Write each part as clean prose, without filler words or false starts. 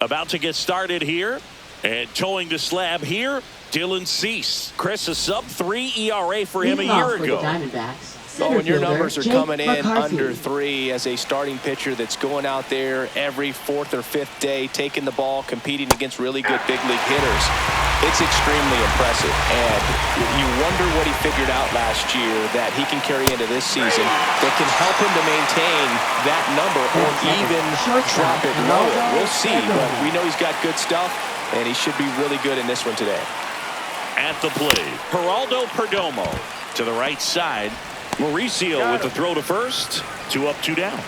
About to get started here. And towing the slab here, Dylan Cease. Chris, a sub-3 ERA for him a year ago. Well, when your numbers are coming in under 3 as a starting pitcher that's going out there every 4th or 5th day, taking the ball, competing against really good big league hitters, it's extremely impressive. And you wonder what he figured out last year that he can carry into this season that can help him to maintain that number or even drop it lower. We'll see, but we know he's got good stuff, and he should be really good in this one today. At the plate, Geraldo Perdomo to the right side. Mauricio with the throw to first. 2 up, 2 down.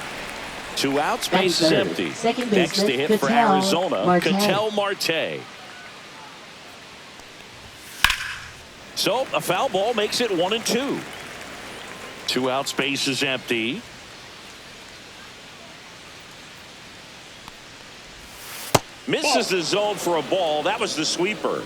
2 outs, base is empty. Next to hit for Arizona, Ketel Marte. So a foul ball makes it 1-2. 2 outs, base is empty. Misses the zone for a ball. That was the sweeper.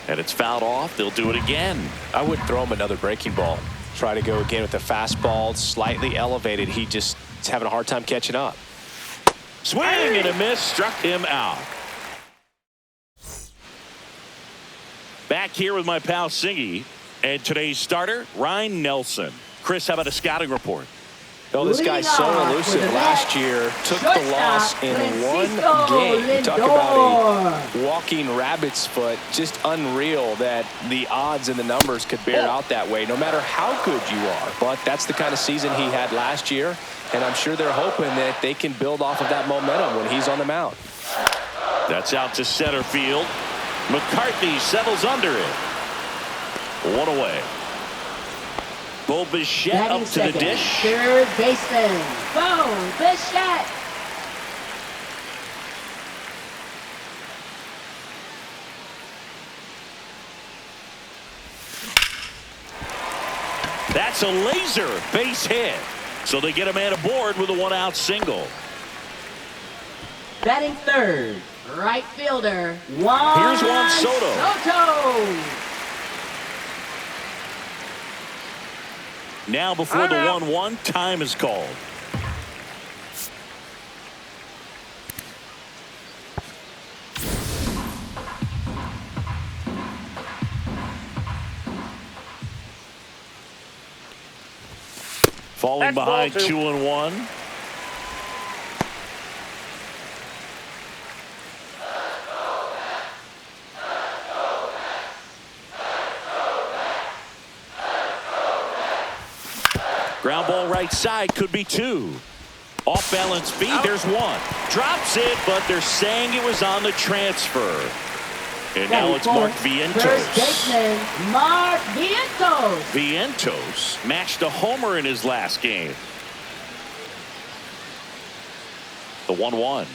And it's fouled off. They'll do it again. I would throw him another breaking ball. Try to go again with the fastball, slightly elevated. He just is having a hard time catching up. Swing and a miss, struck him out. Back here with my pal Singy. And today's starter, Ryan Nelson. Chris, how about a scouting report? Oh, this guy's so elusive. Last year, took the loss in one game. Talk about a walking rabbit's foot. Just unreal that the odds and the numbers could bear out that way, no matter how good you are. But that's the kind of season he had last year, and I'm sure they're hoping that they can build off of that momentum when he's on the mound. That's out to center field. McCarthy settles under it. 1 away. Bo Bichette up to the dish. Third baseman, Bo Bichette. That's a laser base hit. So they get a man aboard with a 1-out single. Batting third, right fielder, Juan Here's Juan Soto. Now before the 1-1, time is called. Falling behind 2-1. Ground ball right side, could be 2. Off balance feed, there's 1. Drops it, but they're saying it was on the transfer. And now it's Mark Vientos. First baseman, Mark Vientos. Vientos matched a homer in his last game. The 1-1.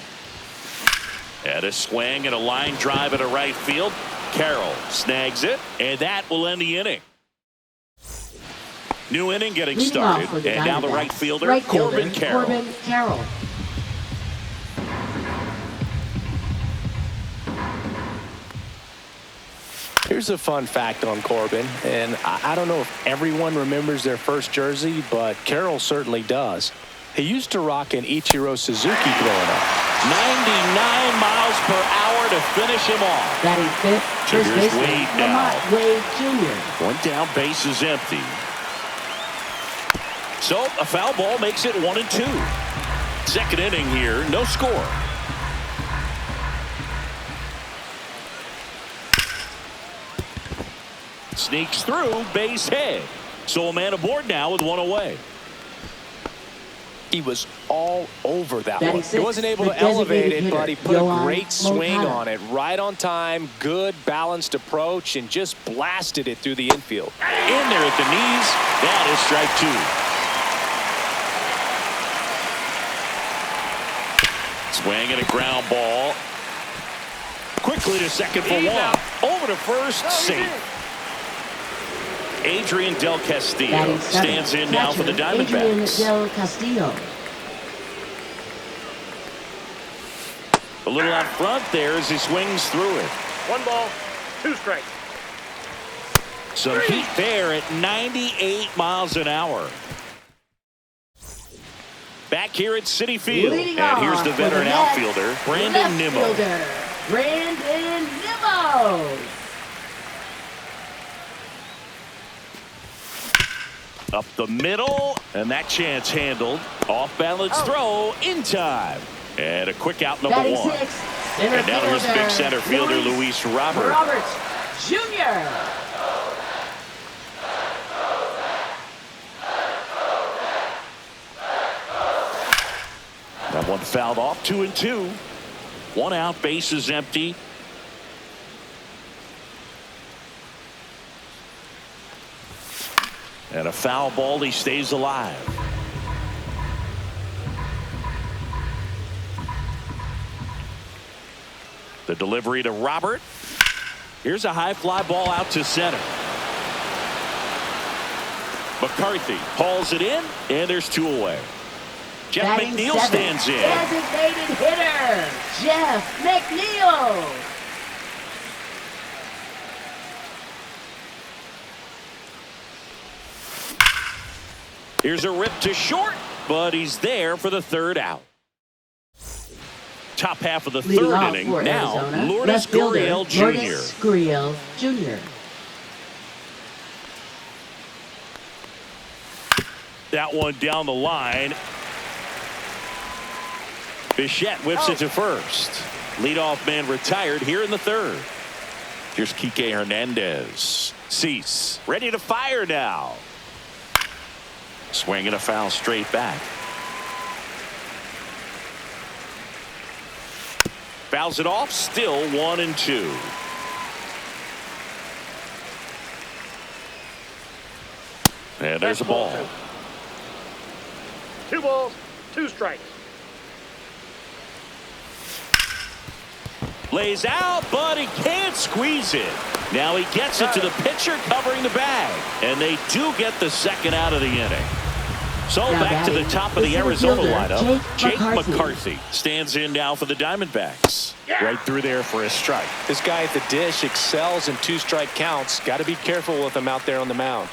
And a swing and a line drive at a right field. Carroll snags it, and that will end the inning. New inning getting started, and now the right fielder, Corbin Carroll. Here's a fun fact on Corbin, and I don't know if everyone remembers their first jersey, but Carroll certainly does. He used to rock an Ichiro Suzuki growing up. 99 miles per hour to finish him off. Batting fifth, first baseman, Wade now. Wade Jr. One down, base is empty. So a foul ball makes it 1-2. Second inning here, no score. Sneaks through, base hit. So a man aboard now with 1 away. He was all over that one. He wasn't able to elevate it, but he put a great swing on it. Right on time, good balanced approach, and just blasted it through the infield. In there at the knees. That is strike 2. Swing and a ground ball. Quickly to second for 1. Over to first, safe. Adrian Del Castillo stands in now for the Diamondbacks. Del Castillo. A little out front there as he swings through it. 1 ball, 2 strikes. Some heat there at 98 miles an hour. Back here at Citi Field. And here's the veteran outfielder, Brandon Nimmo. Brandon Nimmo. Up the middle, and that chance handled. Off-balance throw in time. And a quick out, number one. And now here's big center fielder Luis Roberts Jr. That one fouled off, 2-2. One out, base is empty. And a foul ball, he stays alive. The delivery to Robert. Here's a high fly ball out to center. McCarthy hauls it in, and there's two away. Jeff McNeil stands in. Designated hitter, Jeff McNeil. Here's a rip to short, but he's there for the third out. Top half of the third inning. Now, Lourdes Gurriel Jr. That one down the line. Bichette whips it to first. Leadoff man retired here in the third. Here's Kike Hernandez. Cease. Ready to fire now. Swinging a foul straight back. Fouls it off. Still 1-2. And there's a ball. 2 balls, 2 strikes. Lays out, but he can't squeeze it. Now he gets it to the pitcher covering the bag. And they do get the second out of the inning. So back to the top of the Arizona lineup. Jake McCarthy stands in now for the Diamondbacks. Right through there for a strike. This guy at the dish excels in 2-strike counts. Got to be careful with him out there on the mound.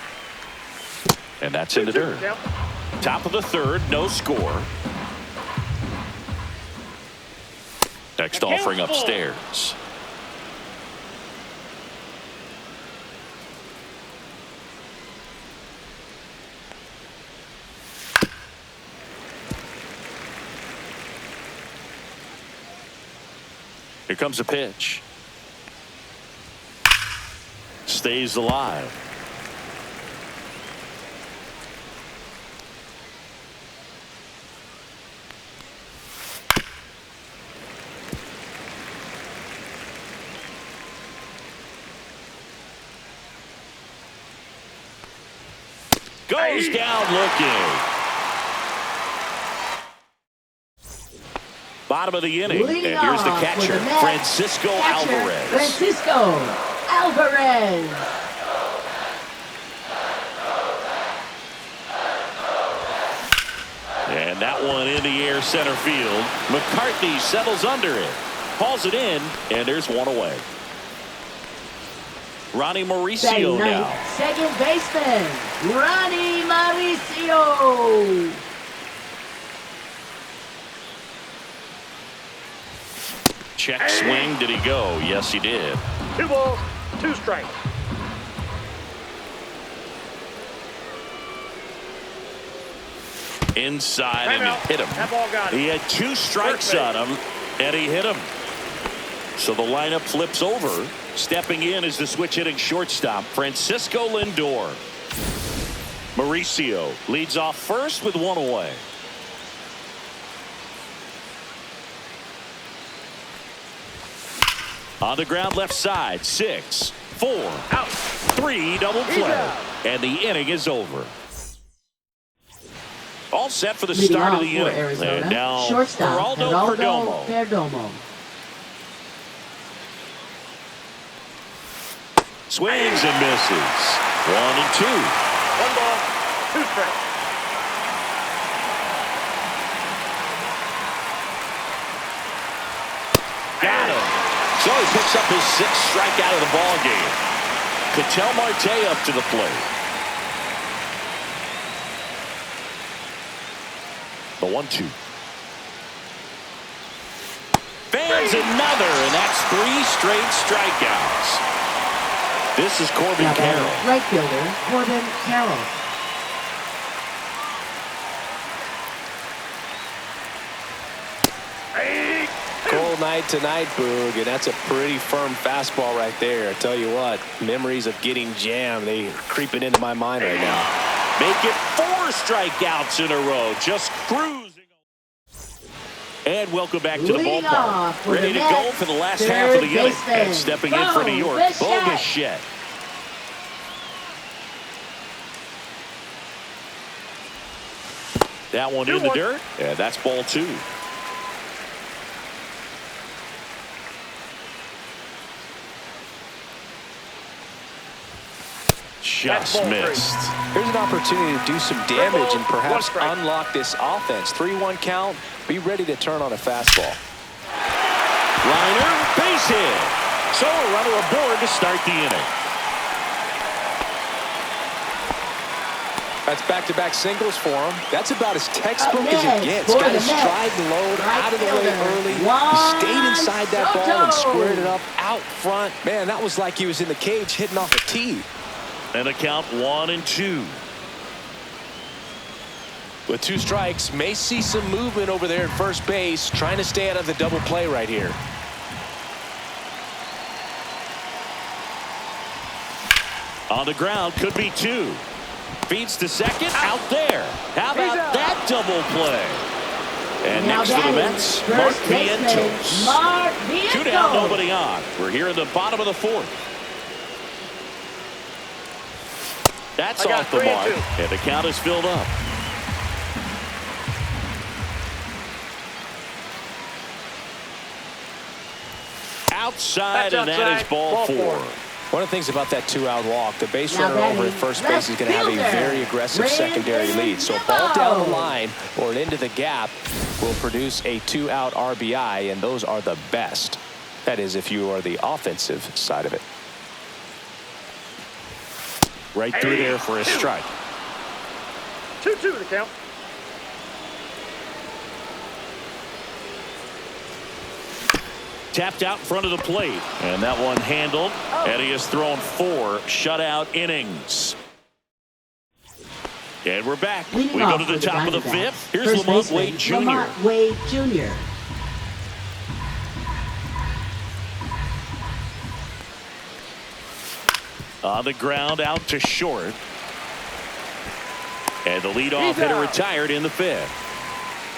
And that's in the dirt. Top of the third, no score. Next offering upstairs. Here comes a pitch. Stays alive. Goes down looking. Bottom of the inning. Leading and here's the off catcher, Francisco Alvarez. Francisco Alvarez. And that one in the air center field. McCarthy settles under it. Hauls it in, and there's one away. Ronnie Mauricio now. Second baseman, Ronnie Mauricio. Check swing. Did he go? Yes, he did. 2 balls, 2 strikes. Inside, and he hit him. That ball got him. He had 2 strikes on him, and he hit him. So the lineup flips over. Stepping in is the switch hitting shortstop, Francisco Lindor. Mauricio leads off first with 1 away. On the ground left side, 6, 4, out, 3, double play. And the inning is over. All set for the start of the inning. Arizona, and now shortstop Geraldo Perdomo. Swings and misses. 1-2. 1 ball, 2 strikes. Got him. So he picks up his 6th strikeout of the ball game. Ketel Marte up to the plate. The 1-2. Fans another, and that's 3 straight strikeouts. This is Corbin Carroll. Right fielder, Corbin Carroll. Cold night tonight, Boog, and that's a pretty firm fastball right there. I tell you what, memories of getting jammed, they are creeping into my mind right now. Make it 4 strikeouts in a row, just cruising. And welcome back to the ballpark. Ready to go for the last half of the inning. And stepping in for New York, Bo Bichette. That one in the dirt, and that's ball 2. Just missed. Here's an opportunity to do some damage and perhaps unlock this offense. 3-1 count. Be ready to turn on a fastball. Liner, base hit. So a runner aboard to start the inning. That's back-to-back singles for him. That's about as textbook as it gets. Got his stride and load out of the way early. He stayed inside that ball and squared it up out front. Man, that was like he was in the cage hitting off a tee. And a count 1-2. With 2 strikes, may see some movement over there at first base, trying to stay out of the double play right here. On the ground, could be 2. Feeds to second, out there. How about that double play? And now next to the Mets, Mark Vientos. 2 down, nobody on. We're here in the bottom of the 4th. That's off the mark, and the count is filled up. Outside, and that is ball 4. One of the things about that 2-out walk, the base runner over at first base is going to have a very aggressive secondary lead. So a ball down the line or into the gap will produce a 2-out RBI, and those are the best. That is, if you are the offensive side of it. Right through there for a strike. 2-2 the count. Tapped out in front of the plate, and that one handled, and he has thrown 4 shutout innings. And we're back. We go to the top of the 5th. Here's Lamont Wade Jr. Lamont Wade Jr. On the ground, out to short. And the leadoff hitter retired in the 5th.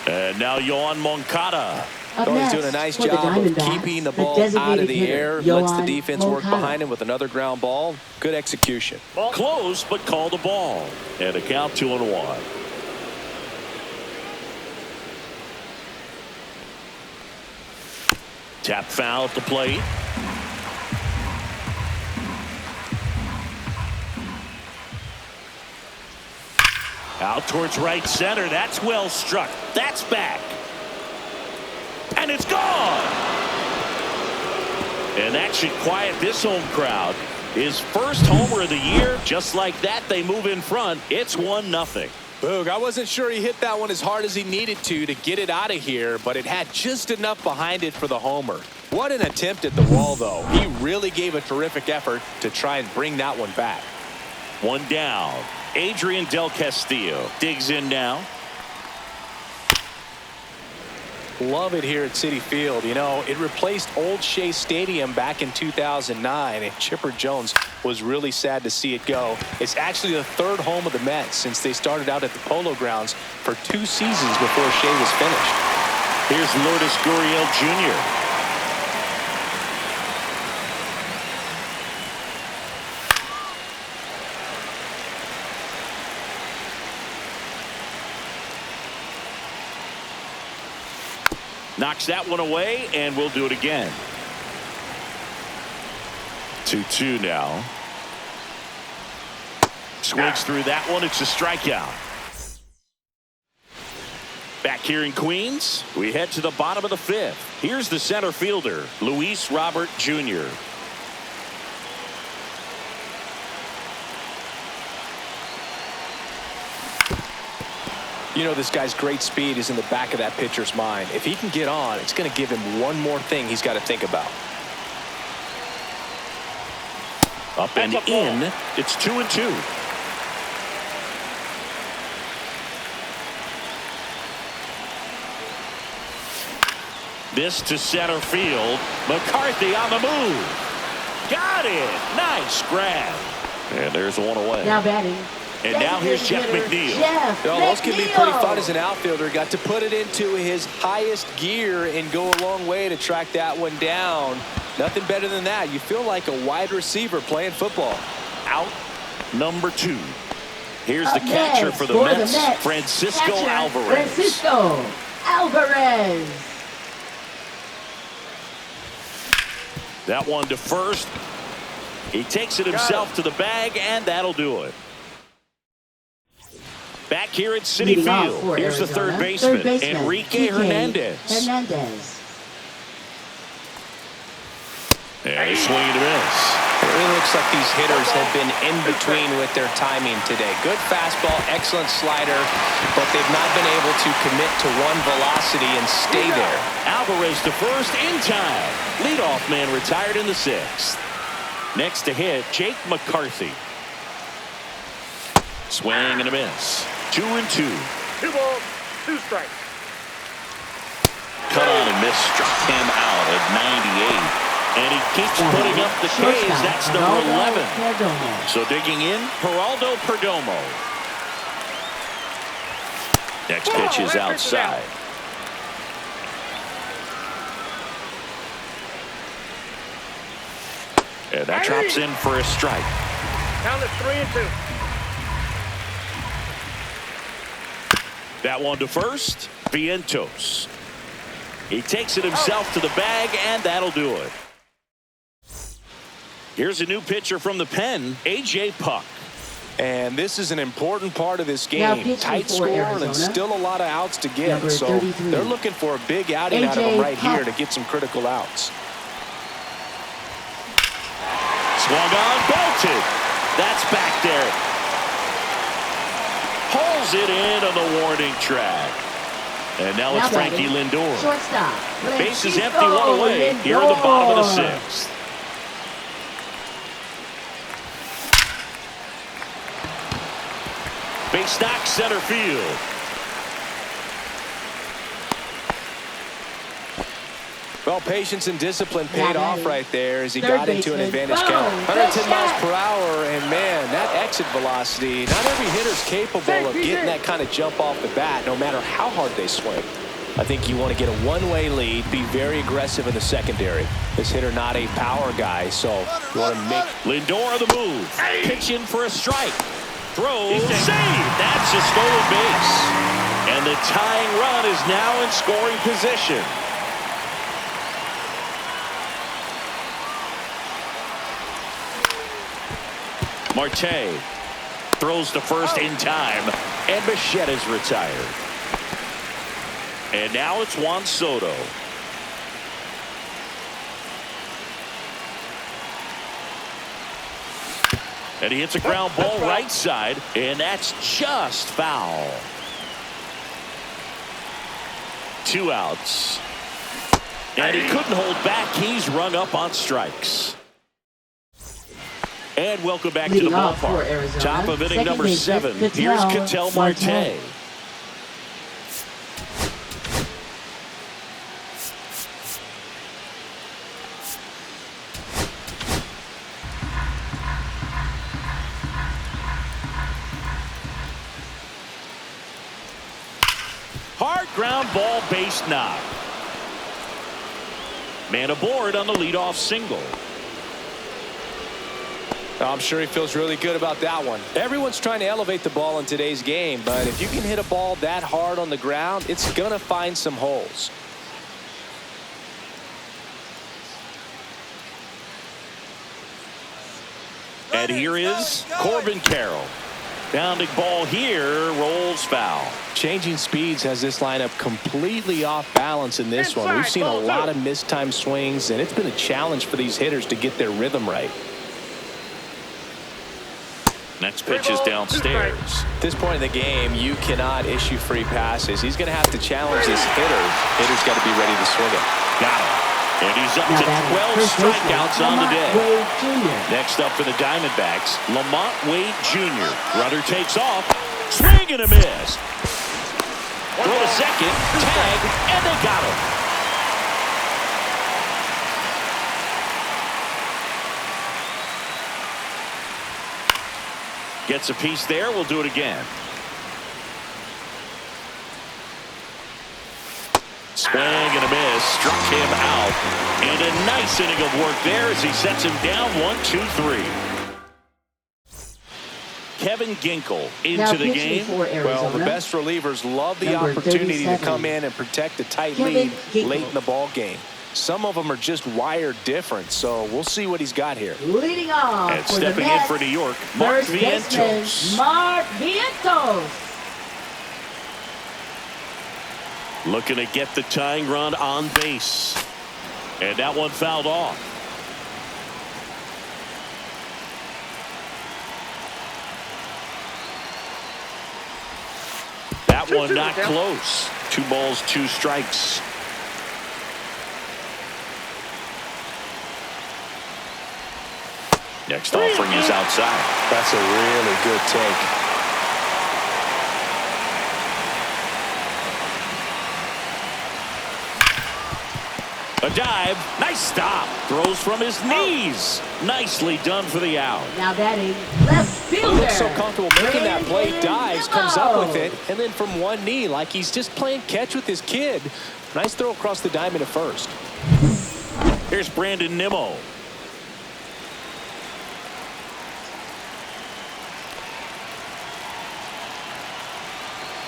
And now Yoan Moncada. He's doing a nice job of keeping the ball out of the air. Lets the defense work behind him with another ground ball. Good execution. Close, but called a ball. And a count 2-1. Tap foul at the plate. Out towards right center. That's well struck. That's back. And it's gone. And that should quiet this home crowd. His first homer of the year. Just like that, they move in front. It's 1-0. Boog, I wasn't sure he hit that one as hard as he needed to get it out of here, but it had just enough behind it for the homer. What an attempt at the wall, though. He really gave a terrific effort to try and bring that one back. 1 down. Adrian Del Castillo digs in now. Love it here at Citi Field. You know, it replaced Old Shea Stadium back in 2009, and Chipper Jones was really sad to see it go. It's actually the 3rd home of the Mets since they started out at the Polo Grounds for 2 seasons before Shea was finished. Here's Lourdes Gurriel Jr. Knocks that one away, and we'll do it again. 2-2 now. Swings through that one. It's a strikeout. Back here in Queens, we head to the bottom of the 5th. Here's the center fielder, Luis Robert Jr. You know, this guy's great speed is in the back of that pitcher's mind. If he can get on, it's going to give him one more thing he's got to think about. Up and in. It's 2-2. This to center field. McCarthy on the move. Got it. Nice grab. And there's one away. Now batting. And now here's Jeff McNeil. Those can be pretty fun as an outfielder. Got to put it into his highest gear and go a long way to track that one down. Nothing better than that. You feel like a wide receiver playing football. Out number 2. Here's the catcher for the Mets, Francisco Alvarez. Francisco Alvarez. That one to first. He takes it himself to the bag, and that'll do it. Back here at Citi Field, here's the third baseman, Enrique Hernandez. And a swing and a miss. It really looks like these hitters have been in between with their timing today. Good fastball, excellent slider, but they've not been able to commit to one velocity and stay there. Alvarez to first in time. Leadoff man retired in the 6th. Next to hit, Jake McCarthy. Swing and a miss. 2-2. 2 balls, 2 strikes. Cut on and miss, struck him out at 98. And he keeps putting up the K's. That's number 11. So digging in, Geraldo Perdomo. Next pitch is outside. And that drops in for a strike. Count it 3-2. That one to first, Vientos. He takes it himself to the bag, and that'll do it. Here's a new pitcher from the pen, A.J. Puck. And this is an important part of this game. Tight score and still a lot of outs to get. So they're looking for a big outing out of him right here to get some critical outs. Swung on, bolted. That's back there. Pulls it in on the warning track. And now it's Frankie Lindor. Shortstop. Base is empty, one away. Here in the bottom of the 6th. Base knock, center field. Well, patience and discipline paid off right there as he got into an advantage count. 110 miles per hour, and man, that exit velocity, not every hitter's capable of getting that kind of jump off the bat, no matter how hard they swing. I think you want to get a one-way lead, be very aggressive in the secondary. This hitter not a power guy, so you want to make... Lindor on the move. Pitch in for a strike. Throw, save. That's a stolen base. And the tying run is now in scoring position. Marte throws to first in time, and Bichette is retired. And now it's Juan Soto. And he hits a ground ball right side, and that's just foul. 2 outs. And he couldn't hold back. He's rung up on strikes. And welcome back to the ballpark. Top of inning number 7. Here's Ketel Marte. Hard ground ball, base knock. Man aboard on the leadoff single. I'm sure he feels really good about that one. Everyone's trying to elevate the ball in today's game, but if you can hit a ball that hard on the ground, it's going to find some holes. And here is Corbin Carroll. Bounding ball here, rolls foul. Changing speeds has this lineup completely off balance in this one. We've seen a lot of mistimed swings, and it's been a challenge for these hitters to get their rhythm right. Next pitch is downstairs. At this point in the game, you cannot issue free passes. He's going to have to challenge this hitter. Hitter's got to be ready to swing it. Got him. And he's up to 12 strikeouts on the day. Next up for the Diamondbacks, Lamont Wade Jr. Runner takes off. Swing and a miss. Throw to second. Tag. And they got him. Gets a piece there. We'll do it again. Swing and a miss. Struck him out. And a nice inning of work there as he sets him down 1-2-3. Kevin Ginkel into the game. Well, the best relievers love the opportunity to come in and protect a tight lead late in the ball game. Some of them are just wired different, so we'll see what he's got here. Leading off and stepping in for New York, Mark Vientos. Mark Vientos. Looking to get the tying run on base. And that one fouled off. That one not close. 2 balls, 2 strikes. Next offering is outside. That's a really good take. A dive. Nice stop. Throws from his knees. Nicely done for the out. Now batting left fielder. He looks so comfortable making that play. Dives, comes up with it, and then from one knee, like he's just playing catch with his kid. Nice throw across the diamond at first. Here's Brandon Nimmo.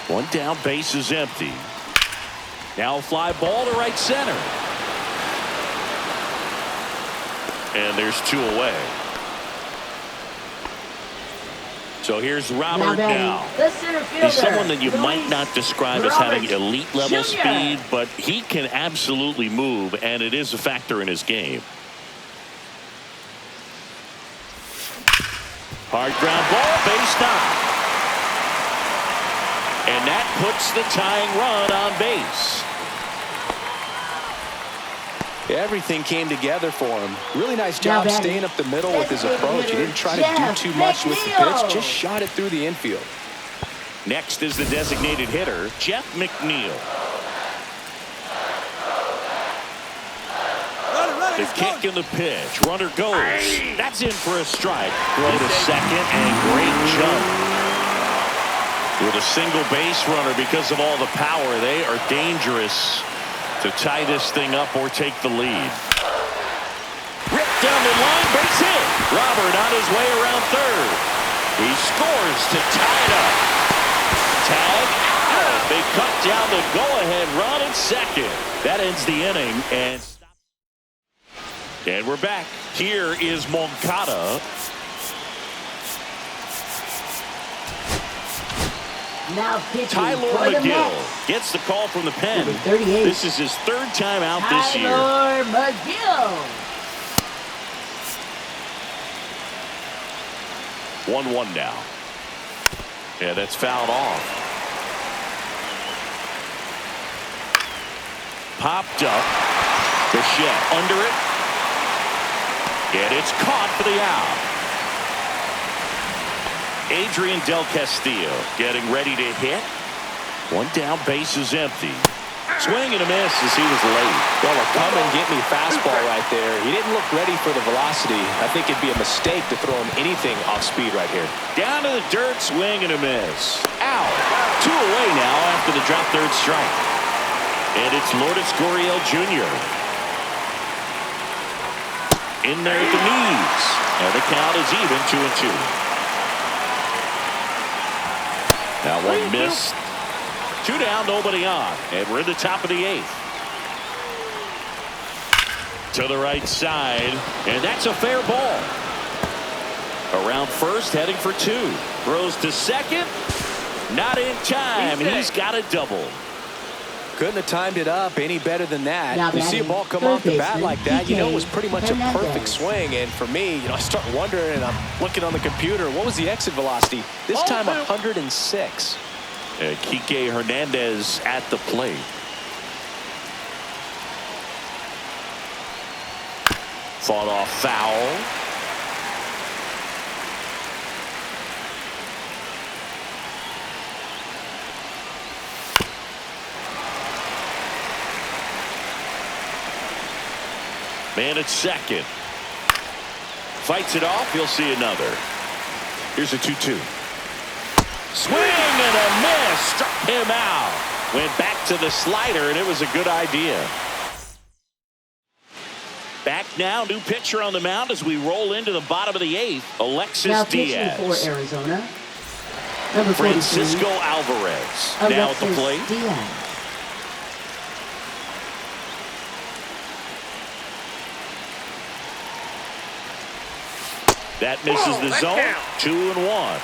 One down, base is empty. Now a fly ball to right center. And there's 2 away. So here's Robert now. He's someone that you might not describe as having elite level speed, but he can absolutely move, and it is a factor in his game. Hard ground ball, base knock. And that puts the tying run on base. Everything came together for him. Really nice job staying up the middle with his approach. He didn't try to do too much with the pitch, just shot it through the infield. Next is the designated hitter, Jeff McNeil. The kick and the pitch. Runner goes. That's in for a strike. Throw to second and great jump. With a single base runner, because of all the power, they are dangerous to tie this thing up or take the lead. Ripped down the line, base hit. Robert on his way around third. He scores to tie it up. Tag out. They cut down the go-ahead run at second. That ends the inning. And we're back. Here is Moncada. Now Tyler McGill gets the call from the pen. This is his 3rd time out this year. Tyler McGill. 1-1 now. Yeah, that's fouled off. Popped up. Bichette under it. And it's caught for the out. Adrian Del Castillo getting ready to hit. 1 down, base is empty. Swing and a miss as he was late. Well, a come and get me fastball right there. He didn't look ready for the velocity. I think it'd be a mistake to throw him anything off speed right here. Down to the dirt, swing and a miss. Out. 2 away now after the drop 3rd strike. And it's Lourdes Gurriel Jr. In there at the knees. And the count is even 2-2. That one missed. 2 down, nobody on. And we're in the top of the 8th. To the right side. And that's a fair ball. Around first, heading for 2. Throws to second. Not in time. He's got a double. Couldn't have timed it up any better than that. Now You see a ball come off the bat like that, you know it was pretty much a perfect swing. And for me, I start wondering, and I'm looking on the computer, what was the exit velocity? This time 106. Kike Hernandez at the plate. Fought off foul. Man at second. Fights it off. He'll see another. Here's a 2-2. Swing and a miss. Struck him out. Went back to the slider, and it was a good idea. Back now, new pitcher on the mound as we roll into the bottom of the 8th. Alexis now Diaz. For Arizona, number Francisco Alvarez now at the plate. Diaz. That misses the zone. 2-1.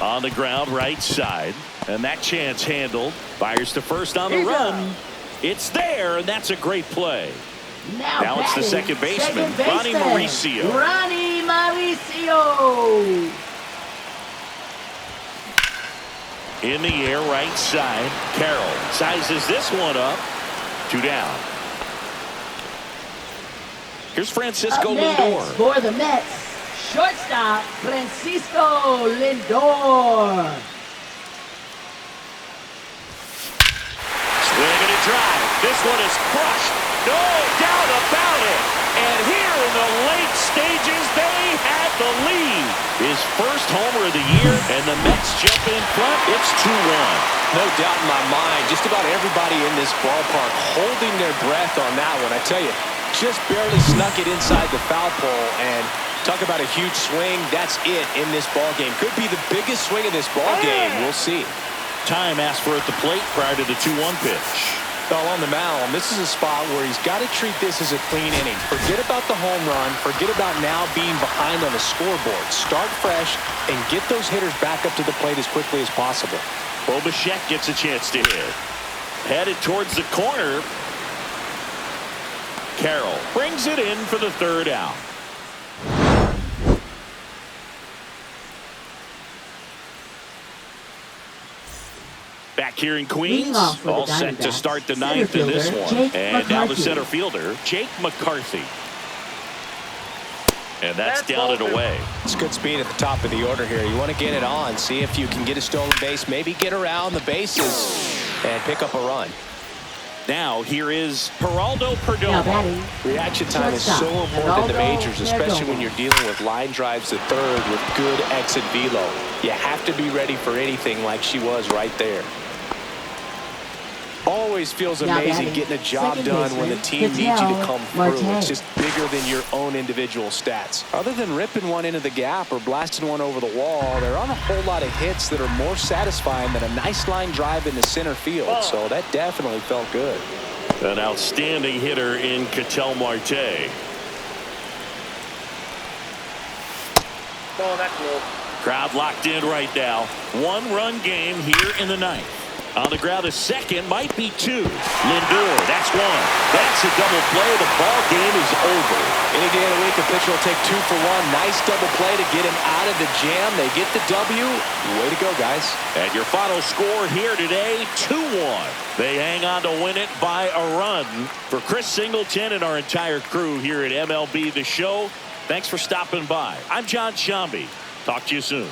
On the ground, right side. And that chance handled. Fires to first on the run. It's there, and that's a great play. Now it's the second baseman, Ronnie Mauricio. Ronnie Mauricio. In the air, right side. Carroll sizes this one up. 2 down. Here's Francisco Lindor. For the Mets, shortstop Francisco Lindor. Swing and a drive. This one is crushed. No doubt about it. And here in the late stages, they had the lead. His first homer of the year, and the Mets jump in front. It's 2-1. No doubt in my mind, just about everybody in this ballpark holding their breath on that one. I tell you, just barely snuck it inside the foul pole, and talk about a huge swing. That's it in this ball game. Could be the biggest swing of this ball game. We'll see. Time asked for at the plate prior to the 2-1 pitch. Well, on the mound, this is a spot where he's got to treat this as a clean inning. Forget about the home run. Forget about now being behind on the scoreboard. Start fresh and get those hitters back up to the plate as quickly as possible. Bo Bichette gets a chance to hit. Headed towards the corner. Carroll brings it in for the 3rd out. Back here in Queens, all set to start the 9th in this one. And now the center fielder, Jake McCarthy. And that's down and away. It's good speed at the top of the order here. You want to get it on, see if you can get a stolen base, maybe get around the bases and pick up a run. Now here is Geraldo Perdomo. Reaction time is so important in the majors, especially when you're dealing with line drives to third with good exit velo. You have to be ready for anything like she was right there. Always feels amazing getting a job done when the team needs you to come through. It's just bigger than your own individual stats. Other than ripping one into the gap or blasting one over the wall, there aren't a whole lot of hits that are more satisfying than a nice line drive into center field. So that definitely felt good. An outstanding hitter in Ketel Marte. Oh, that's low. Crowd locked in right now. 1-run game here in the 9th. On the ground, a second, might be 2. Lindor, that's 1. That's a double play. The ball game is over. Any day of the week, a pitcher will take 2 for 1. Nice double play to get him out of the jam. They get the W. Way to go, guys. And your final score here today, 2-1. They hang on to win it by a run. For Chris Singleton and our entire crew here at MLB The Show, thanks for stopping by. I'm John Shambi. Talk to you soon.